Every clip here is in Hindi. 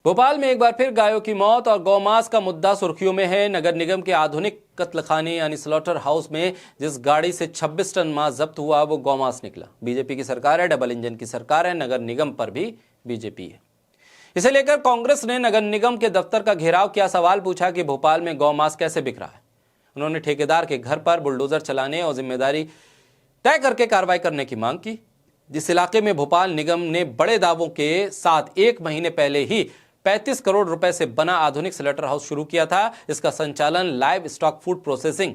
भोपाल में एक बार फिर गायों की मौत और गौमांस का मुद्दा सुर्खियों में है। नगर निगम के आधुनिक कत्लखाने यानी स्लॉटर हाउस में जिस गाड़ी से 26 टन मांस जब्त हुआ वो गौमांस निकला। बीजेपी की सरकार है, डबल इंजन की सरकार है, नगर निगम पर भी बीजेपी है। इसे लेकर कांग्रेस ने नगर निगम के दफ्तर का घेराव किया। सवाल पूछा कि भोपाल में गौमांस कैसे बिक रहा है। उन्होंने ठेकेदार के घर पर बुलडोजर चलाने और जिम्मेदारी तय करके कार्रवाई करने की मांग की। जिस इलाके में भोपाल निगम ने बड़े दावों के साथ 1 महीने पहले ही 35 करोड़ रुपए से बना आधुनिक स्लॉटर हाउस शुरू किया था, इसका संचालन लाइव स्टॉक फूड प्रोसेसिंग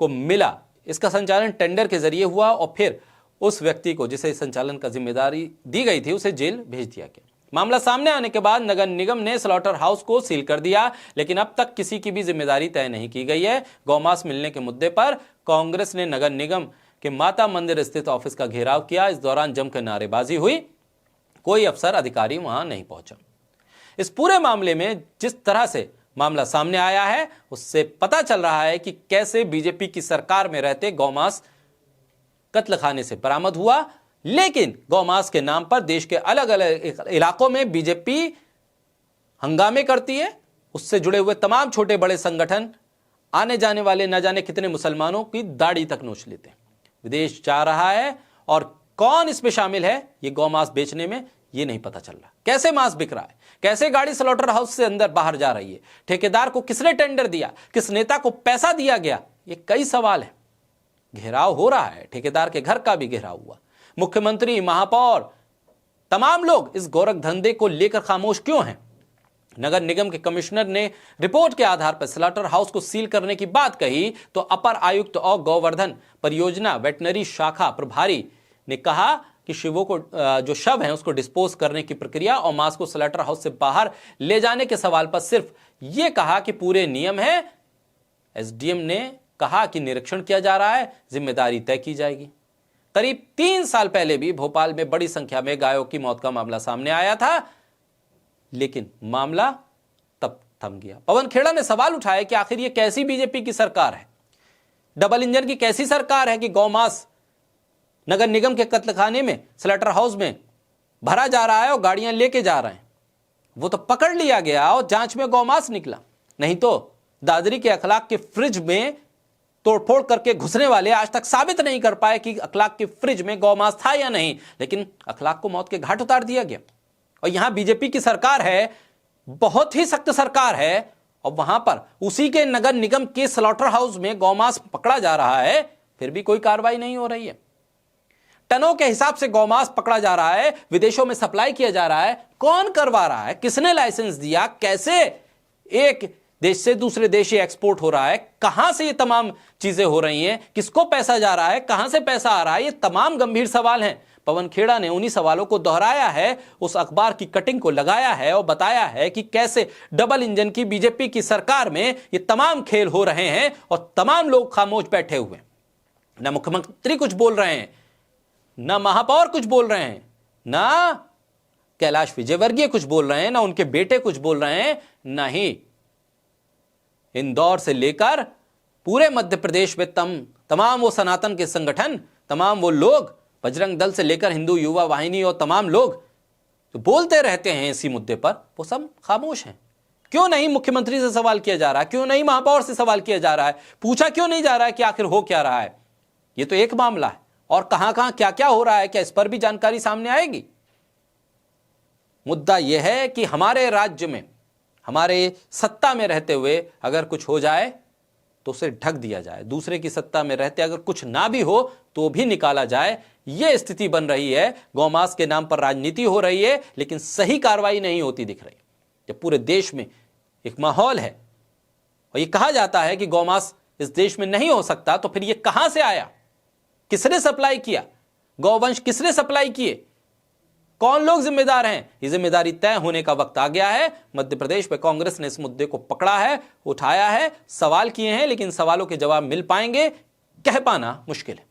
को मिला। इसका संचालन टेंडर के जरिए हुआ और फिर उस व्यक्ति को जिसे संचालन का जिम्मेदारी दी गई थी उसे जेल भेज दिया गया। मामला सामने आने के बाद नगर निगम ने स्लॉटर हाउस को सील कर दिया, लेकिन अब तक किसी की भी जिम्मेदारी तय नहीं की गई है। गौमांस मिलने के मुद्दे पर कांग्रेस ने नगर निगम के माता मंदिर स्थित ऑफिस का घेराव किया। इस दौरान जमकर नारेबाजी हुई। कोई अफसर अधिकारी वहां नहीं पहुंचा। इस पूरे मामले में जिस तरह से मामला सामने आया है उससे पता चल रहा है कि कैसे बीजेपी की सरकार में रहते गौमांस कत्लखाने से बरामद हुआ। लेकिन गौमांस के नाम पर देश के अलग अलग इलाकों में बीजेपी हंगामे करती है। उससे जुड़े हुए तमाम छोटे बड़े संगठन आने जाने वाले न जाने कितने मुसलमानों की दाढ़ी तक नोच लेते हैं। विदेश जा रहा है और कौन इसमें शामिल है ये गौमांस बेचने में, ये नहीं पता चल रहा। कैसे मांस बिक रहा है, कैसे गाड़ी स्लॉटर हाउस से अंदर बाहर जा रही है, ठेकेदार को किसने टेंडर दिया, किस नेता को पैसा दिया गया, ये कई सवाल है। घेराव हो रहा है, ठेकेदार के घर का भी घेराव हुआ। मुख्यमंत्री, महापौर, तमाम लोग इस गोरख धंधे को लेकर खामोश क्यों हैं? नगर निगम के कमिश्नर ने रिपोर्ट के आधार पर स्लॉटर हाउस को सील करने की बात कही तो अपर आयुक्त और गौवर्धन परियोजना वेटनरी शाखा प्रभारी ने कहा कि शिवों को जो शव है उसको डिस्पोज करने की प्रक्रिया और मांस को स्लॉटर हाउस से बाहर ले जाने के सवाल पर सिर्फ यह कहा कि पूरे नियम है। एसडीएम ने कहा कि निरीक्षण किया जा रहा है, जिम्मेदारी तय की जाएगी। करीब 3 साल पहले भी भोपाल में बड़ी संख्या में गायों की मौत का मामला सामने आया था, लेकिन मामला तब थम गया। पवन खेड़ा ने सवाल उठाया कि आखिर यह कैसी बीजेपी की सरकार है, डबल इंजन की कैसी सरकार है कि गौमांस नगर निगम के कत्लखाने में स्लॉटर हाउस में भरा जा रहा है और गाड़ियां लेके जा रहे हैं। वो तो पकड़ लिया गया और जांच में गौमांस निकला। नहीं तो दादरी के अखलाक के फ्रिज में तोड़फोड़ करके घुसने वाले आज तक साबित नहीं कर पाए कि अखलाक के फ्रिज में गौमांस था या नहीं, लेकिन अखलाक को मौत के घाट उतार दिया गया। और यहां बीजेपी की सरकार है, बहुत ही सख्त सरकार है, और वहां पर उसी के नगर निगम के स्लॉटर हाउस में गौमांस पकड़ा जा रहा है, फिर भी कोई कार्रवाई नहीं हो रही है। टनों के हिसाब से गौमांस पकड़ा जा रहा है, विदेशों में सप्लाई किया जा रहा है। कौन करवा रहा है, किसने लाइसेंस दिया, कैसे एक देश से दूसरे देश ये एक्सपोर्ट हो रहा है, कहां से ये तमाम चीजें हो रही हैं, किसको पैसा जा रहा है, कहां से पैसा आ रहा है, ये तमाम गंभीर सवाल हैं। पवन खेड़ा ने उन्हीं सवालों को दोहराया है, उस अखबार की कटिंग को लगाया है और बताया है कि कैसे डबल इंजन की बीजेपी की सरकार में ये तमाम खेल हो रहे हैं और तमाम लोग खामोश बैठे हुए। न मुख्यमंत्री कुछ बोल रहे हैं, ना महापौर कुछ बोल रहे हैं, ना कैलाश विजयवर्गीय कुछ बोल रहे हैं, ना उनके बेटे कुछ बोल रहे हैं। नहीं, इंदौर से लेकर पूरे मध्य प्रदेश में तमाम वो सनातन के संगठन, तमाम वो लोग, बजरंग दल से लेकर हिंदू युवा वाहिनी और तमाम लोग जो बोलते रहते हैं इसी मुद्दे पर, वो सब खामोश हैं। क्यों नहीं मुख्यमंत्री से सवाल किया जा रहा है, क्यों नहीं महापौर से सवाल किया जा रहा है, पूछा क्यों नहीं जा रहा है कि आखिर हो क्या रहा है? ये तो एक मामला है, और कहां कहां क्या क्या हो रहा है, क्या इस पर भी जानकारी सामने आएगी? मुद्दा यह है कि हमारे राज्य में, हमारे सत्ता में रहते हुए अगर कुछ हो जाए तो उसे ढक दिया जाए, दूसरे की सत्ता में रहते अगर कुछ ना भी हो तो भी निकाला जाए। यह स्थिति बन रही है। गौमांस के नाम पर राजनीति हो रही है, लेकिन सही कार्रवाई नहीं होती दिख रही। जब पूरे देश में एक माहौल है और यह कहा जाता है कि गौमांस इस देश में नहीं हो सकता, तो फिर यह कहां से आया, किसने सप्लाई किया, गौवंश किसने सप्लाई किए, कौन लोग जिम्मेदार हैं? ये जिम्मेदारी तय होने का वक्त आ गया है। मध्य प्रदेश में कांग्रेस ने इस मुद्दे को पकड़ा है, उठाया है, सवाल किए हैं, लेकिन सवालों के जवाब मिल पाएंगे, कह पाना मुश्किल है।